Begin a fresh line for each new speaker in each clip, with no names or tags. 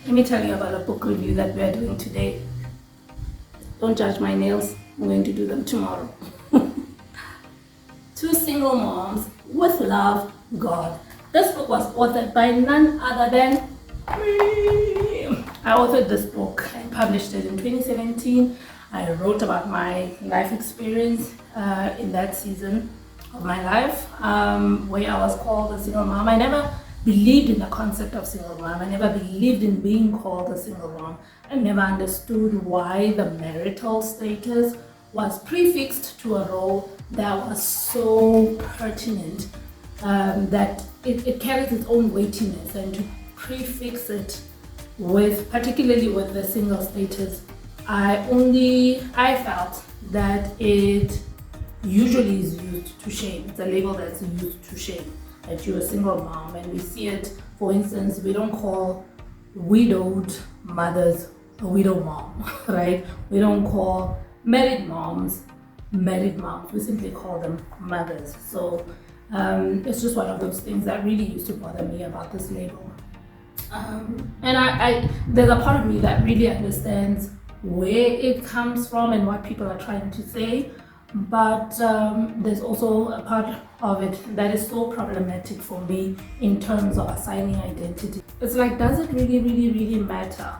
Let me tell you about a book review that we are doing today. Don't judge my nails, I'm going to do them tomorrow. Two Single Moms with Love, God. This book was authored by none other than me. I authored this book and published it in 2017. I wrote about my life experience in that season of my life where I was called a single mom. I never believed in the concept of single mom. I never believed in being called a single mom. I never understood why the marital status was prefixed to a role that was so pertinent that it carries its own weightiness, and to prefix it with, particularly with the single status, I felt that it usually is used to shame. It's a label that's used to shame, that you're a single mom. And we see it, for instance, we don't call widowed mothers a widow mom, right? We don't call married moms married moms. We simply call them mothers. So it's just one of those things that really used to bother me about this label. And I there's a part of me that really understands where it comes from and what people are trying to say, but there's also a part of it that is so problematic for me in terms of assigning identity. It's like, does it really matter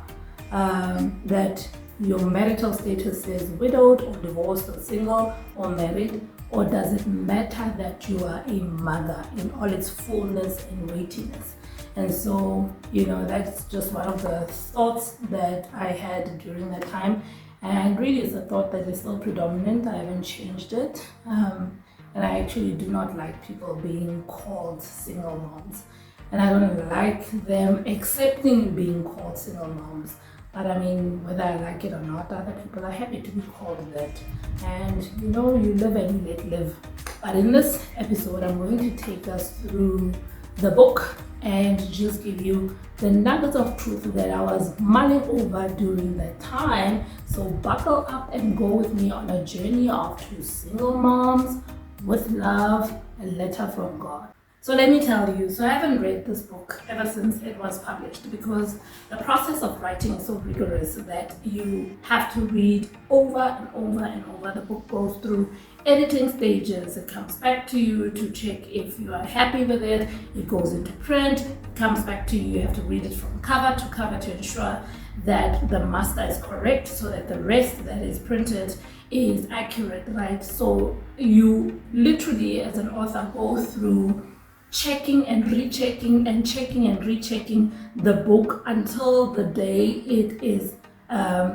that your marital status says widowed or divorced or single or married, or does it matter that you are a mother in all its fullness and weightiness? And so, that's just one of the thoughts that I had during that time. And really, it's a thought that is still predominant. I haven't changed it. And I actually do not like people being called single moms. And I don't like them accepting being called single moms. But I mean, whether I like it or not, other people are happy to be called that. And you live and you let live. But in this episode, I'm going to take us through the book and just give you the nuggets of truth that I was mulling over during that time. So buckle up and go with me on a journey of two single moms with love, a letter from God. So let me tell you, I haven't read this book ever since it was published, because the process of writing is so rigorous that you have to read over and over and over. The book goes through editing stages. It comes back to you to check if you are happy with it. It goes into print, it comes back to you. You have to read it from cover to cover to ensure that the master is correct, so that the rest that is printed is accurate, right? So you literally, as an author, go through checking and rechecking and checking and rechecking the book until the day it is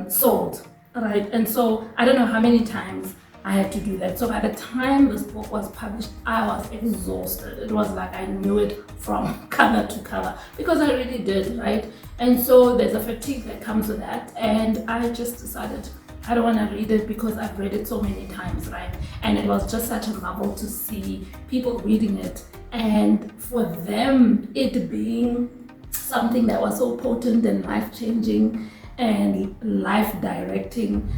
sold, right? And so I don't know how many times I had to do that. So by the time this book was published, I was exhausted. It was like I knew it from cover to cover, because I really did, right? And so there's a fatigue that comes with that, and I just decided I don't want to read it because I've read it so many times, right? And it was just such a marvel to see people reading it, and for them it being something that was so potent and life-changing and life-directing.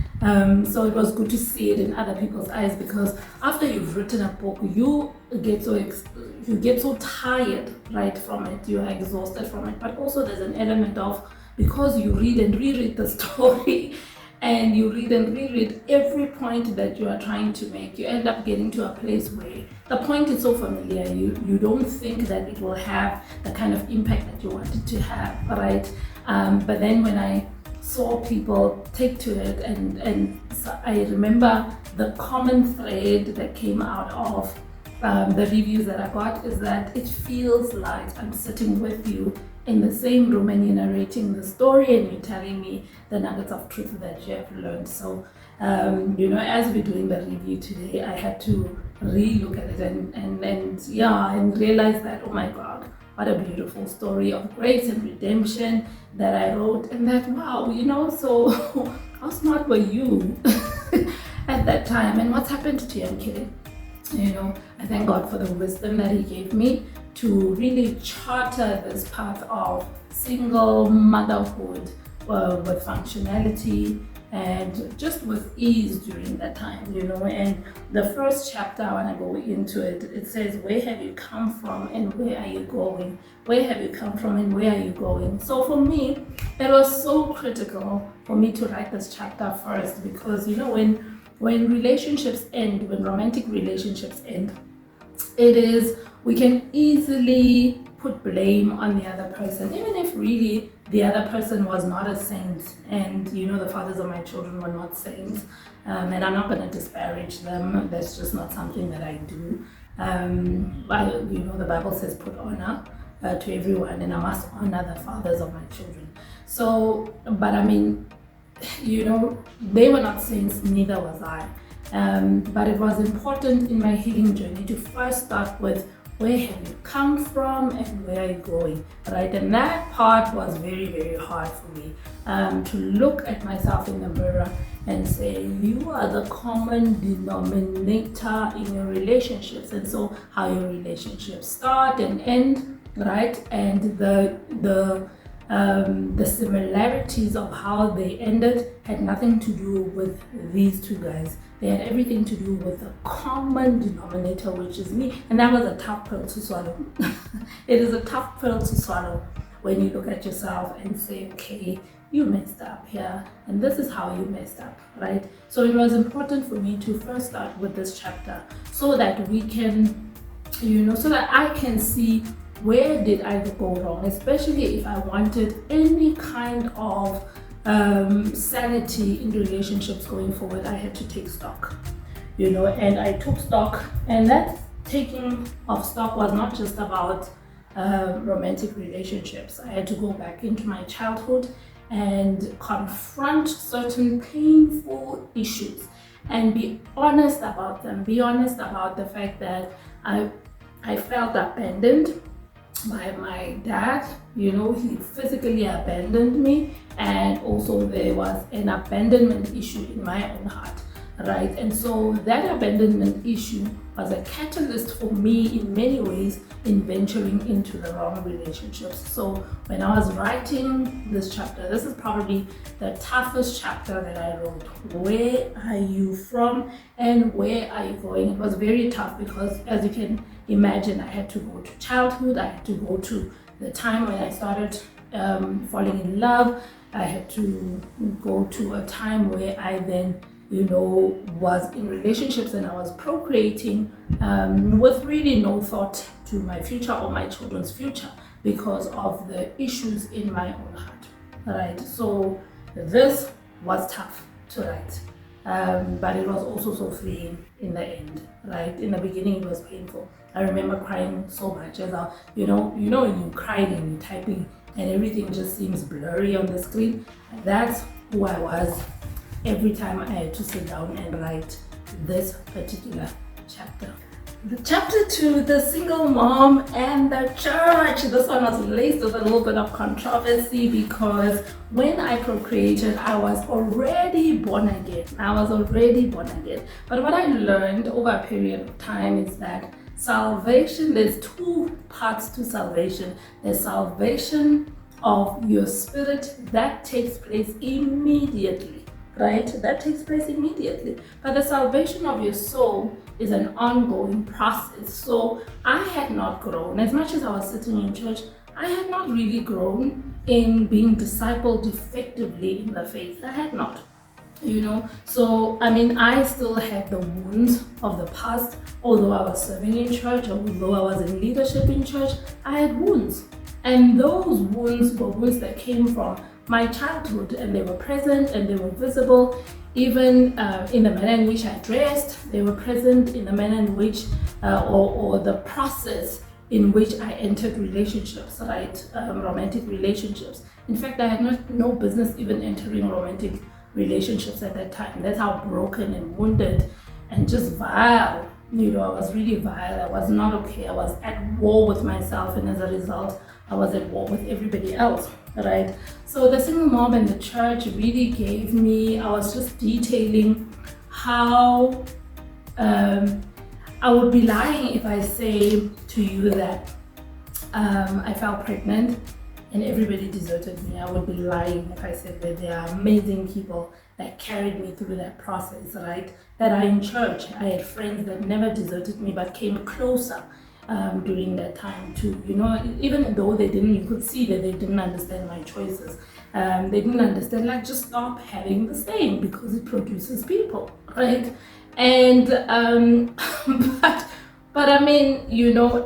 So it was good to see it in other people's eyes, because after you've written a book, you get so tired, right, from it. You are exhausted from it. But also there's an element of, because you read and reread the story, and you read and reread every point that you are trying to make, you end up getting to a place where the point is so familiar, you don't think that it will have the kind of impact that you want it to have, right? But then when I saw people take to it, and so I remember the common thread that came out of the reviews that I got is that it feels like I'm sitting with you in the same room and you're narrating the story and you're telling me the nuggets of truth that you have learned. So, as we're doing the review today, I had to re-look at it and realize that, oh my God, what a beautiful story of grace and redemption that I wrote. And that, wow, so how smart were you at that time? And what's happened to you? I'm kidding. I thank God for the wisdom that He gave me to really charter this path of single motherhood with functionality and just with ease during that time, and the first chapter, I want to go into it. It says, where have you come from and where are you going? Where have you come from and where are you going? So for me, it was so critical for me to write this chapter first, because when relationships end, when romantic relationships end, we can easily put blame on the other person, even if really the other person was not a saint, and the fathers of my children were not saints, and I'm not going to disparage them. That's just not something that I do. The Bible says put honor to everyone, and I must honor the fathers of my children. So, but I mean, they were not saints, neither was I. But it was important in my healing journey to first start with, where have you come from and where are you going, right? And that part was very, very hard for me, to look at myself in the mirror and say, you are the common denominator in your relationships. And so how your relationships start and end, right? And the similarities of how they ended had nothing to do with these two guys. They had everything to do with the common denominator, which is me. And that was a tough pill to swallow. It is a tough pill to swallow when you look at yourself and say, okay, you messed up here, and this is how you messed up, right? So it was important for me to first start with this chapter, so that we can, so that I can see, where did I go wrong, especially if I wanted any kind of sanity in relationships going forward. I had to take stock, and I took stock, and that taking of stock was not just about romantic relationships. I had to go back into my childhood and confront certain painful issues and be honest about them. Be honest about the fact that I felt abandoned by my dad. He physically abandoned me, and also there was an abandonment issue in my own heart, right? And so that abandonment issue was a catalyst for me in many ways in venturing into the wrong relationships. So when I was writing this chapter, this is probably the toughest chapter that I wrote. Where are you from and where are you going? It was very tough because, as you can imagine, I had to go to childhood. I had to go to the time when I started falling in love. I had to go to a time where I then was in relationships and I was procreating with really no thought to my future or my children's future because of the issues in my own heart, right? So this was tough to write, but it was also so freeing in the end, right? In the beginning it was painful. I remember crying so much as when you crying and you're typing and everything just seems blurry on the screen. That's who I was every time I had to sit down and write this particular chapter. The chapter 2, the single mom and the church. This one was laced with a little bit of controversy because when I procreated, I was already born again. But what I learned over a period of time is that salvation, there's two parts to salvation. There's salvation of your spirit that takes place immediately. Right? That takes place immediately. But the salvation of your soul is an ongoing process. So I had not grown. As much as I was sitting in church, I had not really grown in being discipled effectively in the faith. I had not. So I still had the wounds of the past. Although I was serving in church, although I was in leadership in church, I had wounds. And those wounds were wounds that came from my childhood, and they were present and they were visible, even in the manner in which I dressed. They were present in the manner in which, or the process in which I entered relationships, right? Romantic relationships. In fact, I had no business even entering romantic relationships at that time. That's how broken and wounded and just vile. I was really vile. I was not okay. I was at war with myself, and as a result, I was at war with everybody else, right? So the single mom and the church really gave me, I was just detailing how I would be lying if I say to you that I fell pregnant and everybody deserted me. I would be lying if I said that there are amazing people that carried me through that process, right? That are in church. I had friends that never deserted me but came closer during that time too. Even though you could see that they didn't understand my choices. They didn't understand, like, just stop having the same because it produces people, right? And but I mean,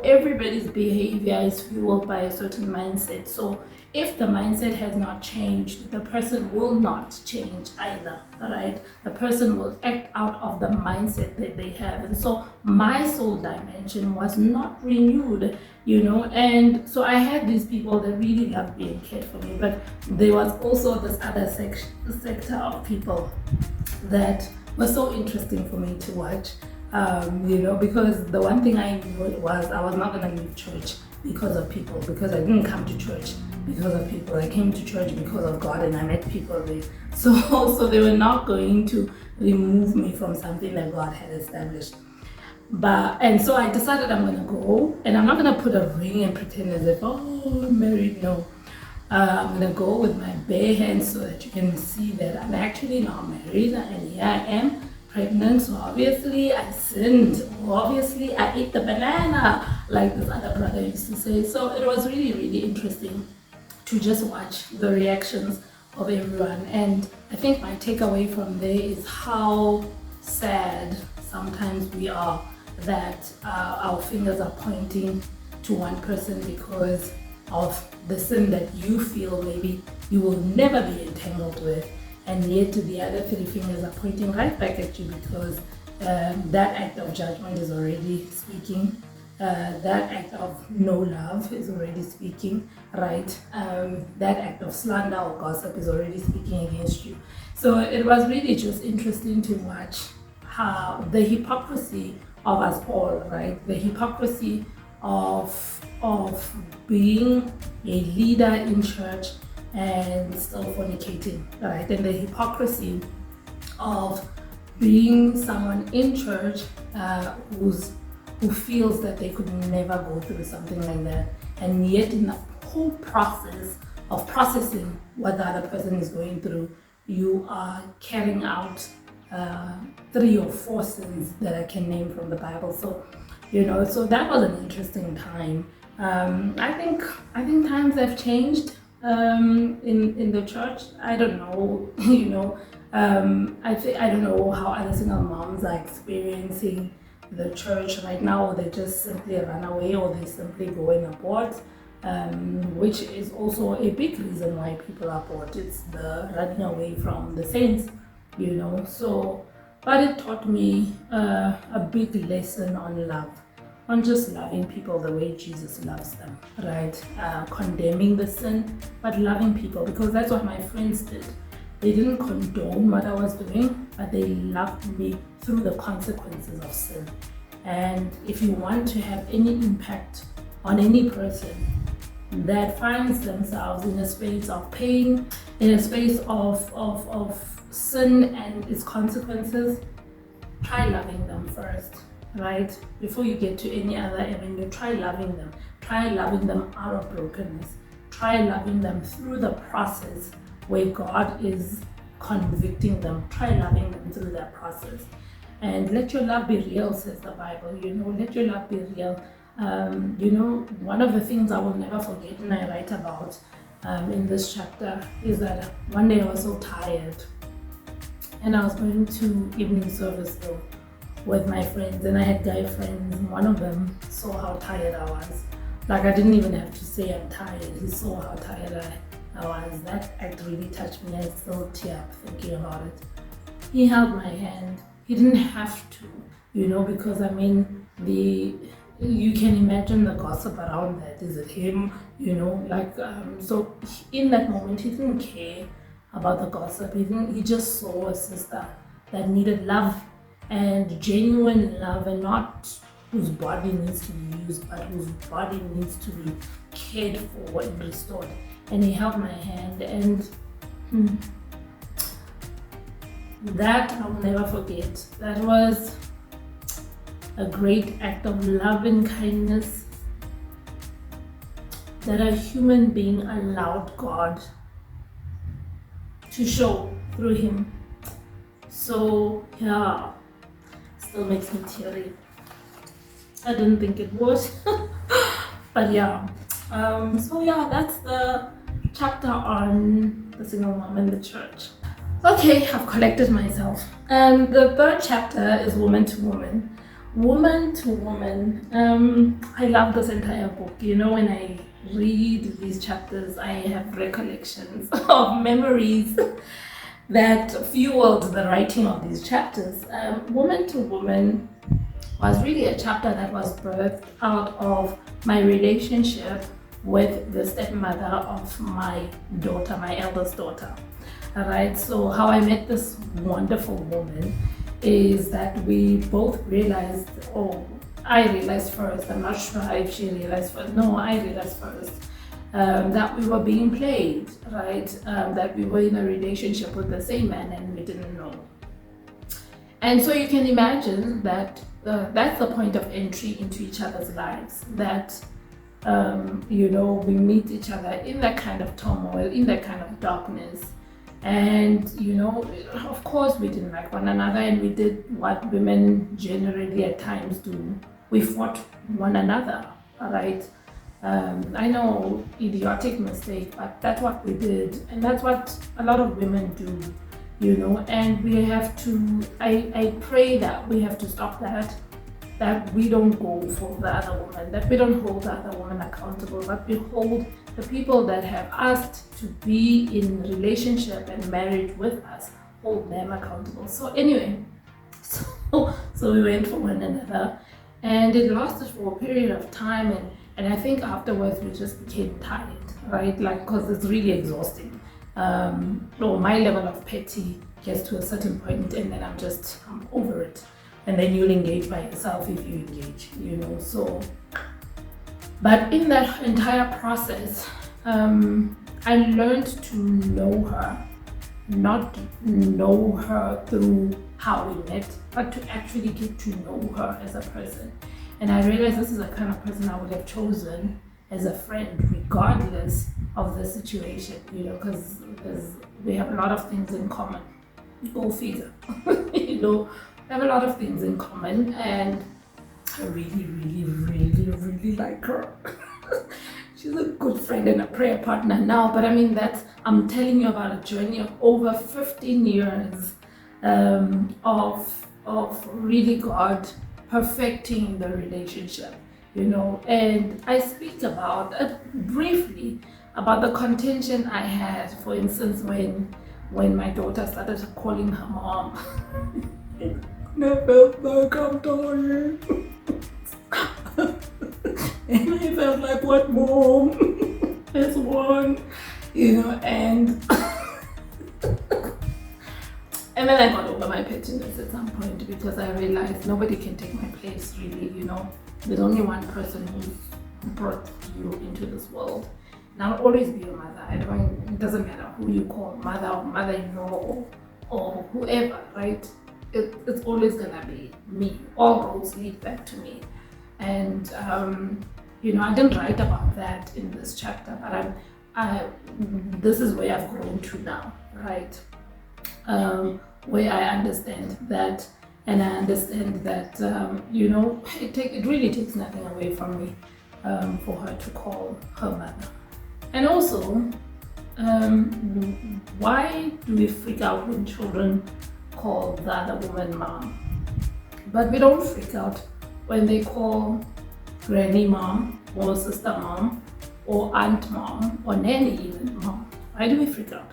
everybody's behavior is fueled by a certain mindset. So if the mindset has not changed, the person will not change either, right? The person will act out of the mindset that they have. And so my soul dimension was not renewed, and so I had these people that really loved being cared for me, but there was also this other sector of people that was so interesting for me to watch. Because the one thing I knew was I was not going to leave church because of people, because I didn't come to church because of people. I came to church because of God, and I met people there. So they were not going to remove me from something that God had established. And so I decided I'm going to go, and I'm not going to put a ring and pretend as if, I'm married. No. I'm going to go with my bare hands so that you can see that I'm actually not married, and here I am, pregnant. So obviously I sinned. Obviously I ate the banana, like this other brother used to say. So it was really, really interesting to just watch the reactions of everyone. And I think my takeaway from there is how sad sometimes we are that our fingers are pointing to one person because of the sin that you feel maybe you will never be entangled with, and yet the other 3 fingers are pointing right back at you because that act of judgment is already speaking. That act of no love is already speaking, right? That act of slander or gossip is already speaking against you. So it was really just interesting to watch how the hypocrisy of us all, right? The hypocrisy of being a leader in church and still fornicating, right? And the hypocrisy of being someone in church who feels that they could never go through something like that, and yet in the whole process of processing what the other person is going through, you are carrying out 3 or 4 sins that I can name from the Bible. So so that was an interesting time. I think times have changed in the church. I don't know, I don't know how other single moms are experiencing the church right now, or they just simply run away, or they simply go and abort, which is also a big reason why people abort. It's the running away from the saints, so. But it taught me a big lesson on love, on just loving people the way Jesus loves them, right? Condemning the sin, but loving people, because that's what my friends did. They didn't condone what I was doing, but they loved me through the consequences of sin. And if you want to have any impact on any person that finds themselves in a space of pain, in a space of sin and its consequences, try loving them first, right? Before you get to any other avenue, try loving them. Try loving them out of brokenness. Try loving them through the process where God is convicting them. Try loving them through that process. And let your love be real, says the Bible. Let your love be real. One of the things I will never forget and I write about in this chapter is that one day I was so tired, and I was going to evening service though with my friends, and I had guy friends, and one of them saw how tired I was. Like, I didn't even have to say I'm tired. He saw how tired I was. That act really touched me. I still tear up thinking about it. He held my hand. He didn't have to, because you can imagine the gossip around that. Is it him? So in that moment, he didn't care about the gossip. He just saw a sister that needed love, and genuine love, and not whose body needs to be used, but whose body needs to be cared for and restored. And he held my hand, and that I'll never forget. That was a great act of love and kindness. that a human being allowed God to show through him. So yeah, still makes me teary. I didn't think it would. But yeah, so yeah, that's the chapter on the single mom in the church. Okay, I've collected myself. The third chapter is woman to woman. Woman to woman. I love this entire book. You know, when I read these chapters, I have recollections of memories that fueled the writing of these chapters. Woman to woman was really a chapter that was birthed out of my relationship with the stepmother of my daughter, my eldest daughter. All right, so how I met this wonderful woman is that we both realized, or I realized first, I'm not sure if she realized first, no, I realized first, that we were being played, right? That we were in a relationship with the same man and we didn't know. And so you can imagine that that's the point of entry into each other's lives, that you know, we meet each other in that kind of turmoil, in that kind of darkness. And you know, of course we didn't like one another, and we did what women generally at times do. We fought one another, all right? I know, idiotic mistake, but that's what we did, and that's what a lot of women do, you know. And we have to, I pray that we have to stop that we don't go for the other woman, that we don't hold the other woman accountable, but we hold the people that have asked to be in relationship and marriage with us, hold them accountable. So anyway, so we went for one another, and it lasted for a period of time, and I think afterwards we just became tired, right? Like, because it's really exhausting. Or my level of petty gets to a certain point, and then I'm over it. And then you'll engage by yourself if you engage, you know. So, but in that entire process, I learned to know her, not know her through how we met, but to actually get to know her as a person. And I realized this is the kind of person I would have chosen as a friend, regardless of the situation, you know, because we have a lot of things in common. Go figure, you know. We have a lot of things in common, and I really, really, really, really like her. She's a good friend and a prayer partner now, but I mean, I'm telling you about a journey of over 15 years of really God perfecting the relationship, you know. And I speak about briefly about the contention I had, for instance, when my daughter started calling her mom. I felt like I'm tired. And I felt like, what, mom? There's one, you know, and and then I got over my pettiness at some point, because I realized nobody can take my place, really, you know. There's only one person who brought you into this world. And I'll always be your mother. It doesn't matter who you call mother or mother-in-law or whoever, right? It's always gonna be me. All roads lead back to me. And you know, I didn't write about that in this chapter, but this is where I've grown to now, right? Where I understand that, and I understand that you know, it really takes nothing away from me for her to call her mother. And also, why do we freak out when children call the other woman mom, but we don't freak out when they call granny mom or sister mom or aunt mom or nanny even mom? Why do we freak out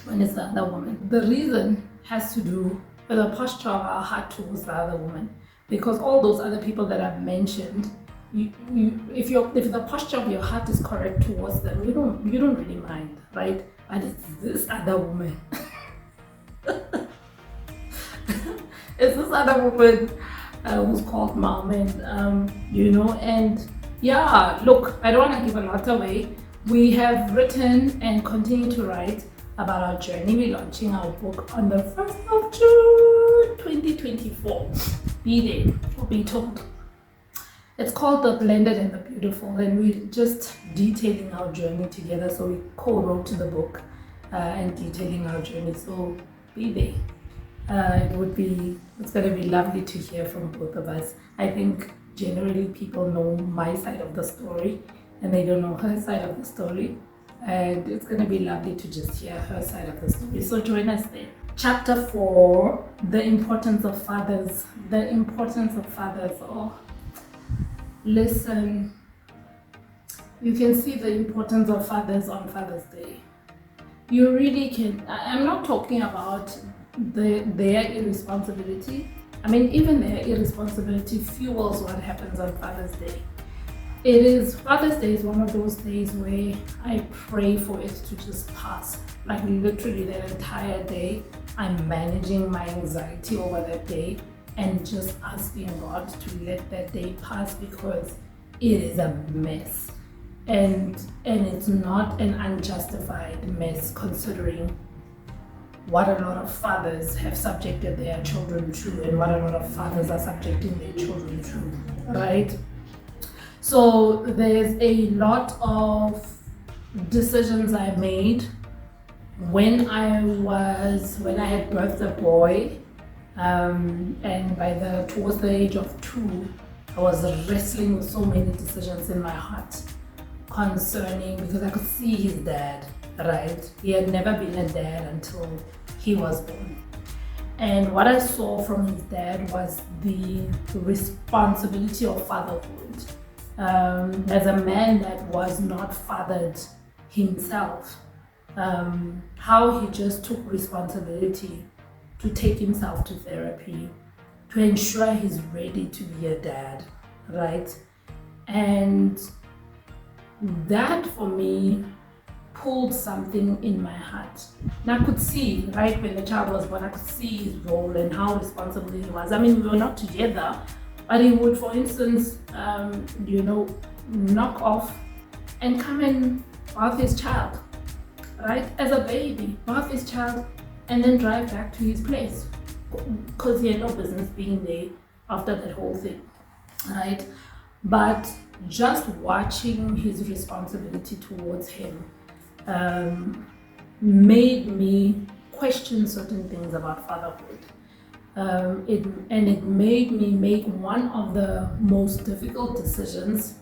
when it's the other woman? The reason has to do with the posture of our heart towards the other woman, because all those other people that I've mentioned, if the posture of your heart is correct towards them, you don't really mind, right? But it's this other woman. It's this other woman who's called mom, and you know, and yeah, look, I don't want to give a lot away. We have written and continue to write about our journey. We're launching our book on the 1st of June 2024. Be there or be told. It's called The Blended and the Beautiful, and we're just detailing our journey together. So we co-wrote the book and detailing our journey. So be there. It's going to be lovely to hear from both of us. I think generally people know my side of the story and they don't know her side of the story. And it's going to be lovely to just hear her side of the story. So join us there. Chapter 4, the importance of fathers. The importance of fathers. Oh, listen, you can see the importance of fathers on Father's Day. You really can. I'm not talking about their irresponsibility. I mean, even their irresponsibility fuels what happens on Father's Day. Father's Day is one of those days where I pray for it to just pass. Like literally that entire day, I'm managing my anxiety over that day and just asking God to let that day pass, because it is a mess. And it's not an unjustified mess, considering what a lot of fathers have subjected their children to and what a lot of fathers are subjecting their children to, right? So there's a lot of decisions I made when I had birthed a boy, and towards the age of 2, I was wrestling with so many decisions in my heart concerning, because I could see his dad, right? He had never been a dad until he was born. And what I saw from his dad was the responsibility of fatherhood. As a man that was not fathered himself, how he just took responsibility to take himself to therapy, to ensure he's ready to be a dad, right? And that for me pulled something in my heart. And I could see, right, when the child was born, I could see his role and how responsible he was. I mean, we were not together, but he would, for instance, knock off and come and bath his child, right? As a baby, bath his child and then drive back to his place, because he had no business being there after that whole thing, right? But just watching his responsibility towards him made me question certain things about fatherhood. It made me make one of the most difficult decisions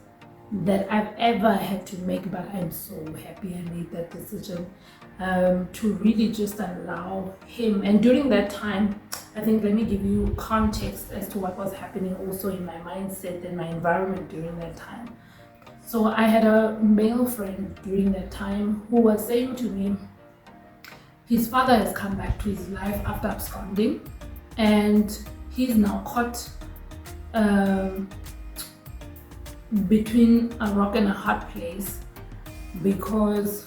that I've ever had to make, but I'm so happy I made that decision, to really just allow him. And during that time, I think, let me give you context as to what was happening also in my mindset and my environment during that time. So I had a male friend during that time who was saying to me, his father has come back to his life after absconding, and he's now caught between a rock and a hard place, because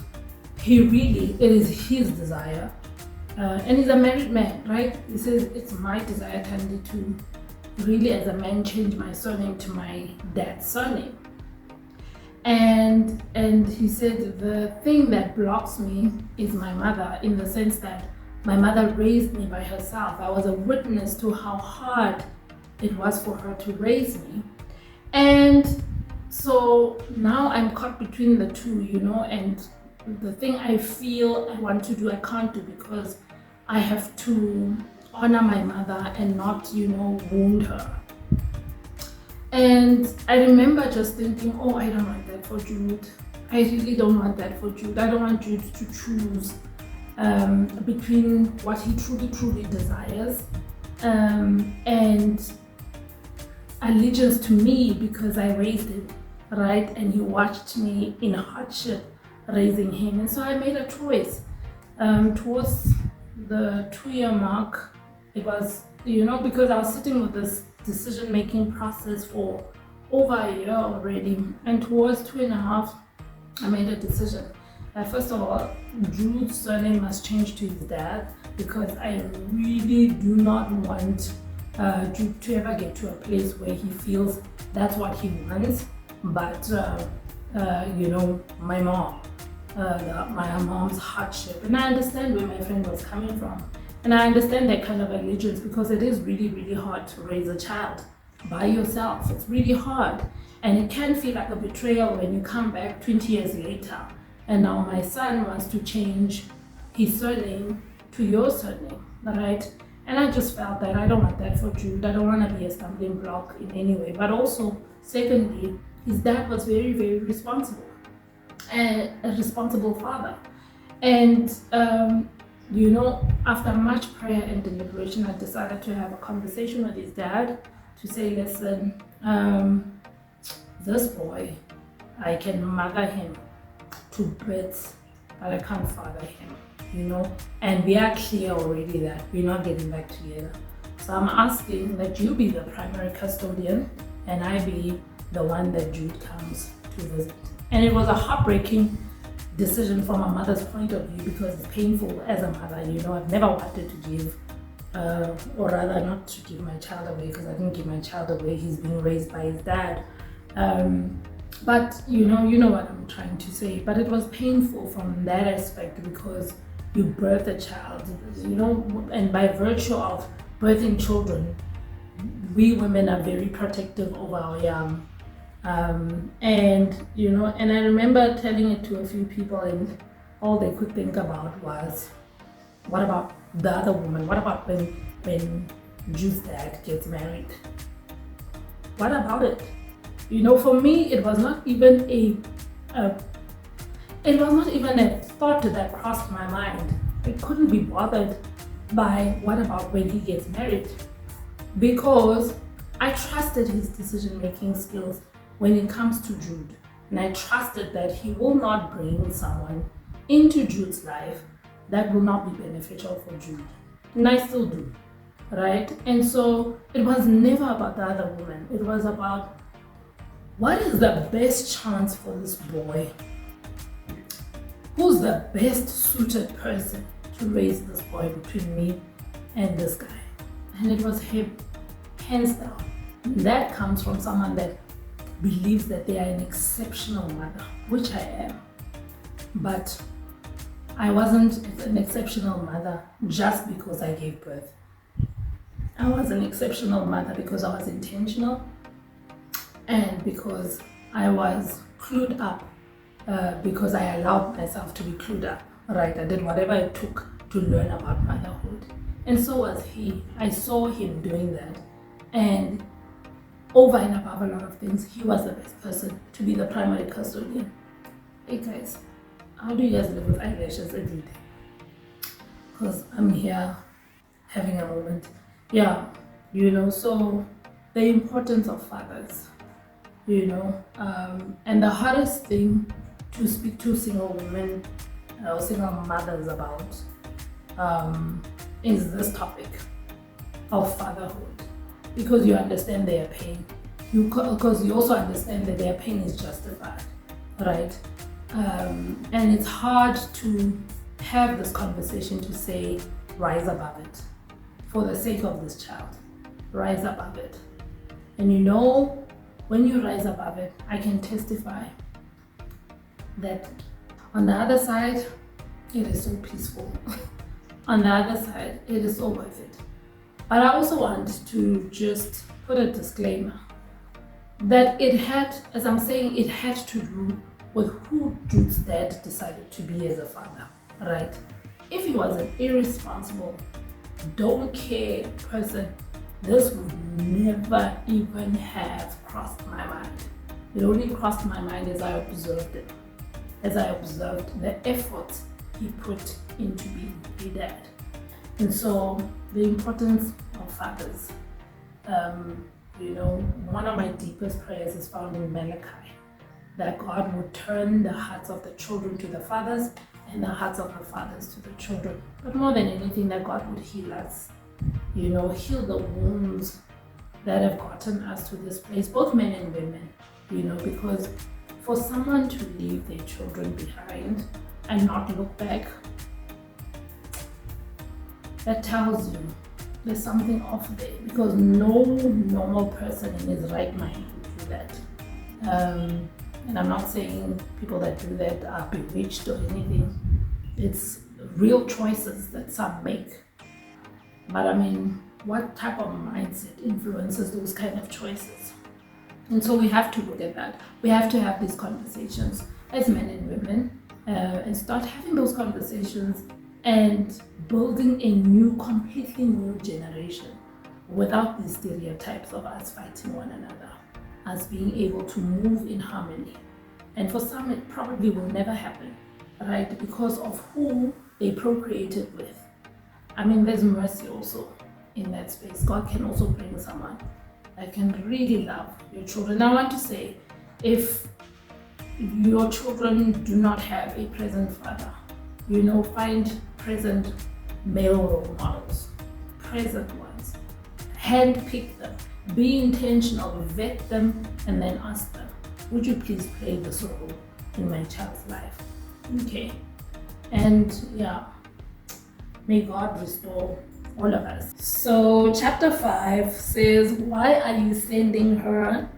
it is his desire, and he's a married man, right? He says, it's my desire, Tandy, to really as a man change my surname to my dad's surname. And he said, the thing that blocks me is my mother, in the sense that my mother raised me by herself. I was a witness to how hard it was for her to raise me. And so now I'm caught between the two, and the thing I feel I want to do, I can't do, because I have to honor my mother and not, wound her. And I remember just thinking, oh, I don't want that for Jude. I really don't want that for Jude. I don't want Jude to choose between what he truly desires and allegiance to me, because I raised him, right? And he watched me in hardship raising him. And so I made a choice. Towards the 2-year mark, it was, because I was sitting with this decision-making process for over a year already, and towards 2.5, I made a decision. First of all, Jude's surname must change to his dad, because I really do not want Jude to ever get to a place where he feels that's what he wants, but my mom, my mom's hardship. And I understand where my friend was coming from. And I understand that kind of allegiance, because it is really, really hard to raise a child by yourself. It's really hard. And it can feel like a betrayal when you come back 20 years later. And now my son wants to change his surname to your surname, right? And I just felt that I don't want that for Jude. I don't want to be a stumbling block in any way. But also, secondly, his dad was very, very responsible. And a responsible father. And, after much prayer and deliberation, I decided to have a conversation with his dad to say, listen, this boy, I can mother him to bits, but I can't father him, and we are clear already that we're not getting back together. So I'm asking that you be the primary custodian and I be the one that Jude comes to visit. And it was a heartbreaking decision from a mother's point of view because it's painful as a mother. I've never wanted to give, or rather not to give my child away, because I didn't give my child away. He's being raised by his dad. But you know what I'm trying to say. But it was painful from that aspect because you birth a child, and by virtue of birthing children, we women are very protective over our young. And I remember telling it to a few people, and all they could think about was, what about the other woman? What about when Jude's dad gets married? What about it? For me, it was not even a thought that crossed my mind. I couldn't be bothered by what about when he gets married, because I trusted his decision-making skills when it comes to Jude, and I trusted that he will not bring someone into Jude's life that will not be beneficial for Jude, and I still do, right? And so it was never about the other woman. It was about, what is the best chance for this boy? Who's the best suited person to raise this boy between me and this guy? And it was him, hands down. And that comes from someone that believes that they are an exceptional mother, which I am. But I wasn't an exceptional mother just because I gave birth. I was an exceptional mother because I was intentional and because I was clued up, because I allowed myself to be clued up, right? I did whatever it took to learn about motherhood. And so was he. I saw him doing that. And over and above a lot of things, he was the best person to be the primary custodian. Hey guys, how do you guys live with eyelashes every day? Because I'm here having a moment. Yeah, so the importance of fathers, and the hardest thing to speak to single women or single mothers about is this topic of fatherhood, because you understand their pain. Because you also understand that their pain is justified, right? And it's hard to have this conversation to say, rise above it. For the sake of this child, rise above it. And when you rise above it, I can testify that on the other side, it is so peaceful. On the other side, it is so worth it. But I also want to just put a disclaimer that it had to do with who Jude's dad decided to be as a father, right? If he was an irresponsible, don't care person, this would never even have crossed my mind. It only crossed my mind as I observed it, as I observed the efforts he put into being a dad. And so the importance of fathers, one of my deepest prayers is found in Malachi, that God would turn the hearts of the children to the fathers and the hearts of the fathers to the children. But more than anything, that God would heal us, heal the wounds that have gotten us to this place, both men and women, because for someone to leave their children behind and not look back, that tells you there's something off there, because no normal person in his right mind would do that. And I'm not saying people that do that are bewitched or anything. It's real choices that some make. But what type of mindset influences those kind of choices? And so we have to look at that. We have to have these conversations as men and women, and start having those conversations and building a new, completely new generation without these stereotypes of us fighting one another, us being able to move in harmony. And for some, it probably will never happen, right? Because of who they procreated with. I mean, there's mercy also in that space. God can also bring someone that can really love your children. I want to say, if your children do not have a present father, find present male role models, present ones, handpick them, be intentional, vet them, and then ask them, would you please play this role in my child's life? Okay. And may God restore all of us. So chapter 5 says, why are you sending her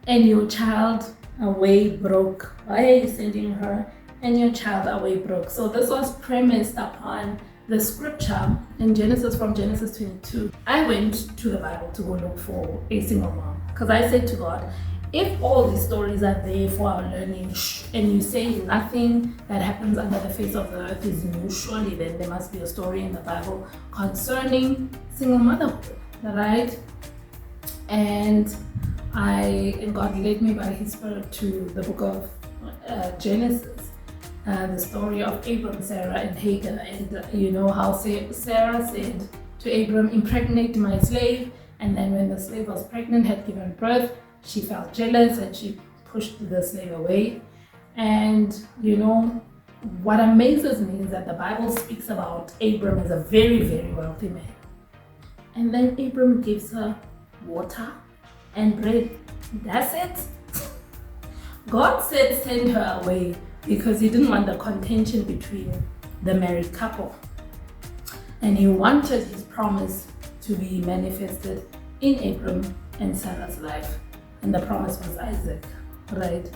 and your child away broke? Why are you sending her and your child away broke? So this was premised upon the scripture in Genesis, from Genesis 22. I went to the Bible to go look for a single mom, because I said to God, if all these stories are there for our learning, and you say nothing that happens under the face of the earth is new, surely then there must be a story in the Bible concerning single motherhood, right? And God led me by His Spirit to the book of Genesis, the story of Abram, Sarah, and Hagar. And you know how Sarah said to Abram, impregnate my slave. And then when the slave was pregnant, had given birth, she felt jealous and she pushed the slave away. And what amazes me is that the Bible speaks about Abram as a very, very wealthy man. And then Abram gives her water and bread. That's it. God said send her away because He didn't want the contention between the married couple. And He wanted His promise to be manifested in Abram and Sarah's life. And the promise was Isaac, right?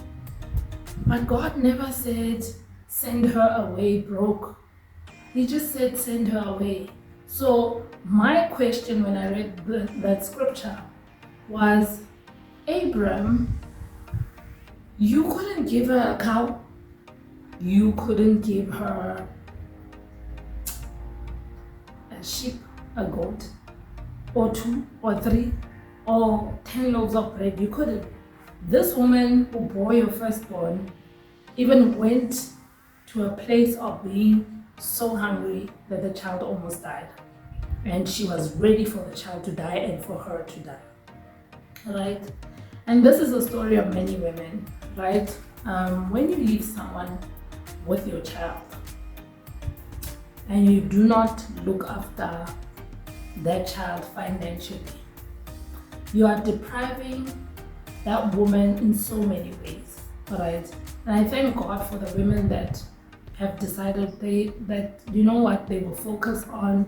But God never said, send her away broke. He just said, send her away. So my question when I read that scripture was, Abram, you couldn't give her a cow. You couldn't give her a sheep, a goat, or 2 or 3. Or 10 loaves of bread. You couldn't. This woman who bore your firstborn even went to a place of being so hungry that the child almost died. And she was ready for the child to die and for her to die. Right? And this is a story of many women, right? When you leave someone with your child and you do not look after that child financially, you are depriving that woman in so many ways, right? And I thank God for the women that have decided that they will focus on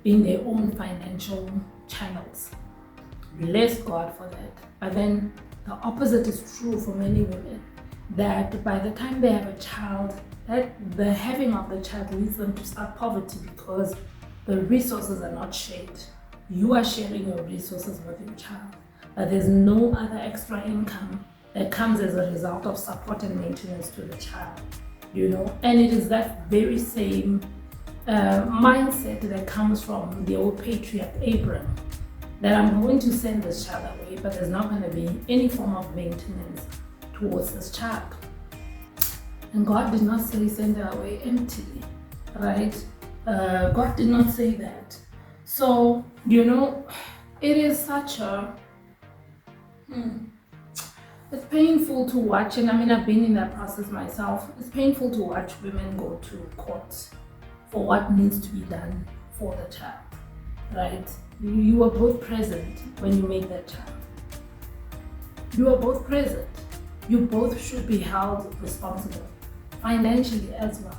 being their own financial channels. Bless God for that. But then the opposite is true for many women, that by the time they have a child, that the having of the child leads them to start poverty because the resources are not shared. You are sharing your resources with your child, but there's no other extra income that comes as a result of support and maintenance to the child, And it is that very same mindset that comes from the old patriarch Abraham, that I'm going to send this child away, but there's not going to be any form of maintenance towards this child. And God did not say send her away emptily, right? God did not say that. So, it is such a, it's painful to watch, and I've been in that process myself. It's painful to watch women go to court for what needs to be done for the child, right? You were both present when you made that child. You were both present. You both should be held responsible, financially as well.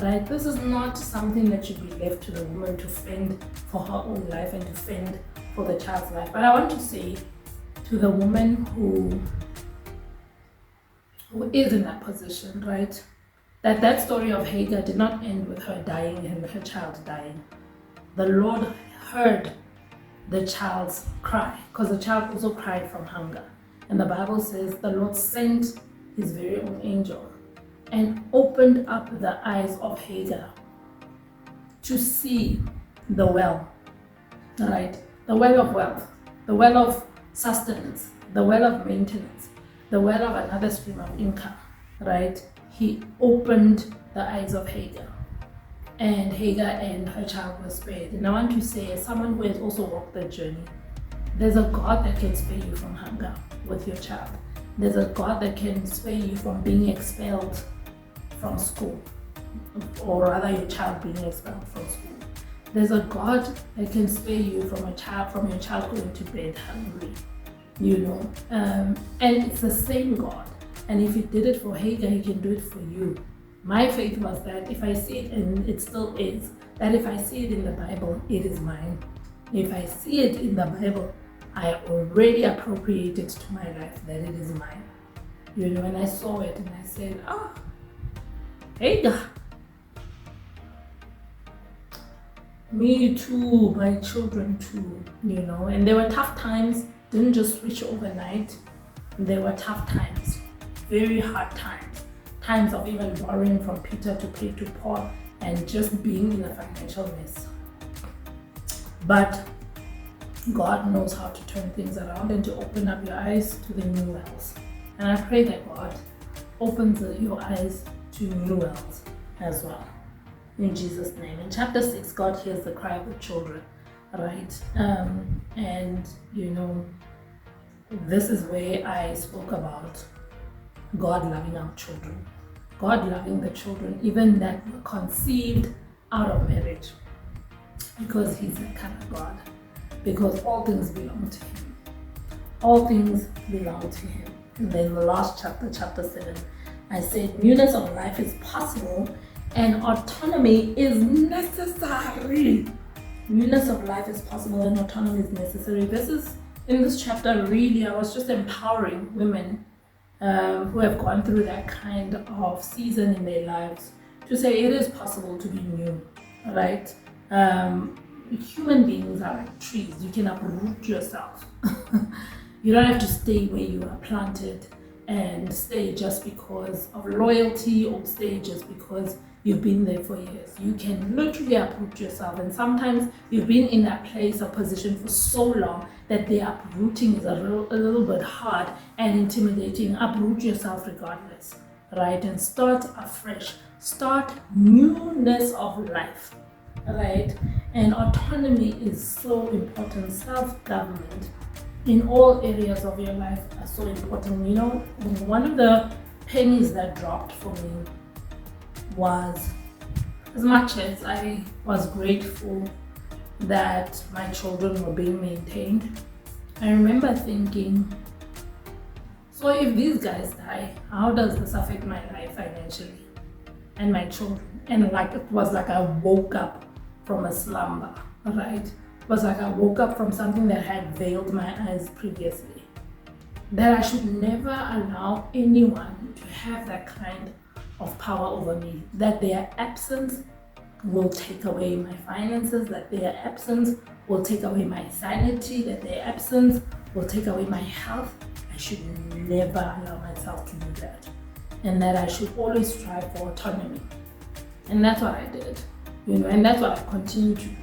Right? This is not something that should be left to the woman to fend for her own life and to fend for the child's life. But I want to say to the woman who is in that position, right? That story of Hagar did not end with her dying and her child dying. The Lord heard the child's cry, because the child also cried from hunger. And the Bible says the Lord sent his very own angel and opened up the eyes of Hagar to see the well, right? The well of wealth, the well of sustenance, the well of maintenance, the well of another stream of income, right? He opened the eyes of Hagar, and Hagar and her child were spared. And I want to say, as someone who has also walked the journey, there's a God that can spare you from hunger with your child. There's a God that can spare you from being expelled from school, or rather your child being expelled from school. There's a God that can spare you from your child going to bed hungry, and it's the same God. And if he did it for Hagar, he can do it for you. My faith was that if I see it, and it still is, that if I see it in the Bible, it is mine. If I see it in the Bible, I already appropriate it to my life, that it is mine. And I saw it and I said, Hagar, me too, my children too, and there were tough times, didn't just switch overnight. There were tough times, very hard times of even borrowing from Peter to pay to Paul and just being in a financial mess. But God knows how to turn things around and to open up your eyes to the new wells. And I pray that God opens your eyes to new wells as well. In Jesus' name. In chapter 6, God hears the cry of the children, right? And this is where I spoke about God loving our children. God loving the children, even that were conceived out of marriage. Because he's that kind of God. Because all things belong to him. All things belong to him. And then the last chapter, chapter 7, I said newness of life is possible and autonomy is necessary. Newness of life is possible and autonomy is necessary. In this chapter, really, I was just empowering women who have gone through that kind of season in their lives to say it is possible to be new, right? Human beings are like trees. You can uproot yourself. You don't have to stay where you are planted and stay just because of loyalty or stay just because you've been there for years. You can literally uproot yourself, and sometimes you've been in that place or position for so long that the uprooting is a little bit hard and intimidating. Uproot yourself regardless, right? And start afresh. Start newness of life, right? And autonomy is so important. Self-government in all areas of your life are so important. One of the pennies that dropped for me was, as much as I was grateful that my children were being maintained, I remember thinking, so if these guys die, how does this affect my life financially and my children? And it was like I woke up from a slumber, right? It was like I woke up from something that had veiled my eyes previously. That I should never allow anyone to have that kind of power over me, that their absence will take away my finances, that their absence will take away my sanity, that their absence will take away my health. I should never allow myself to do that, and that I should always strive for autonomy. And that's what I did, and that's what I continue to do.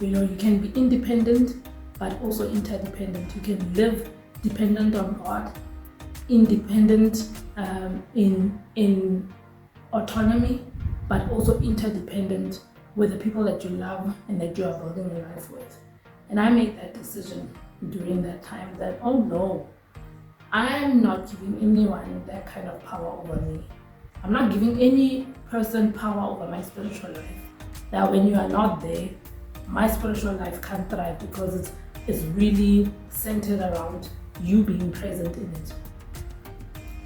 You can be independent but also interdependent. You can live dependent on God, independent in autonomy, but also interdependent with the people that you love and that you are building your life with. And I made that decision during that time that, oh no, I am not giving anyone that kind of power over me. I'm not giving any person power over my spiritual life. That when you are not there, my spiritual life can't thrive because it's really centered around you being present in it.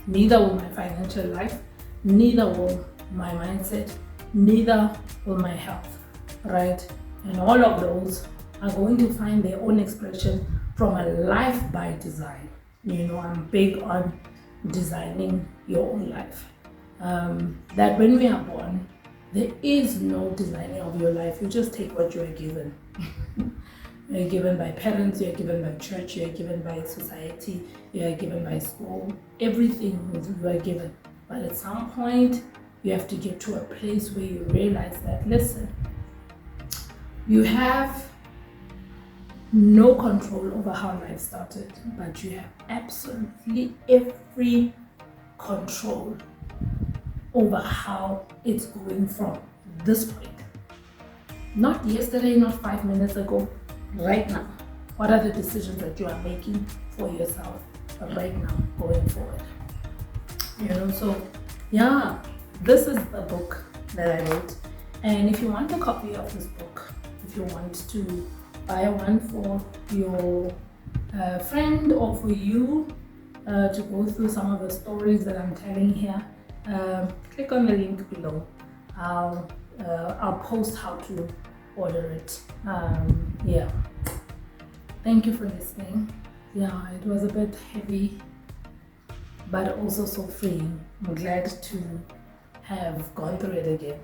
Neither will my financial life, neither will my mindset, neither will my health, right? And all of those are going to find their own expression from a life by design. I'm big on designing your own life. That when we are born, there is no designing of your life. You just take what you are given. You're given by parents, you're given by church, you're given by society, you're given by school. Everything you are given. But at some point, you have to get to a place where you realize that, listen, you have no control over how life started, but you have absolutely every control over how it's going from this point. Not yesterday, not 5 minutes ago, right now. What are the decisions that you are making for yourself right now going forward? So yeah, this is the book that I wrote. And if you want a copy of this book, if you want to buy one for your friend or for you to go through some of the stories that I'm telling here, click on the link below. I'll post how to order it. Yeah. Thank you for listening. Yeah, it was a bit heavy, but also so freeing. I'm glad to have gone through it again.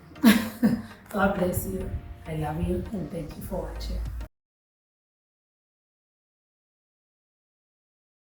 God bless you. I love you and thank you for watching.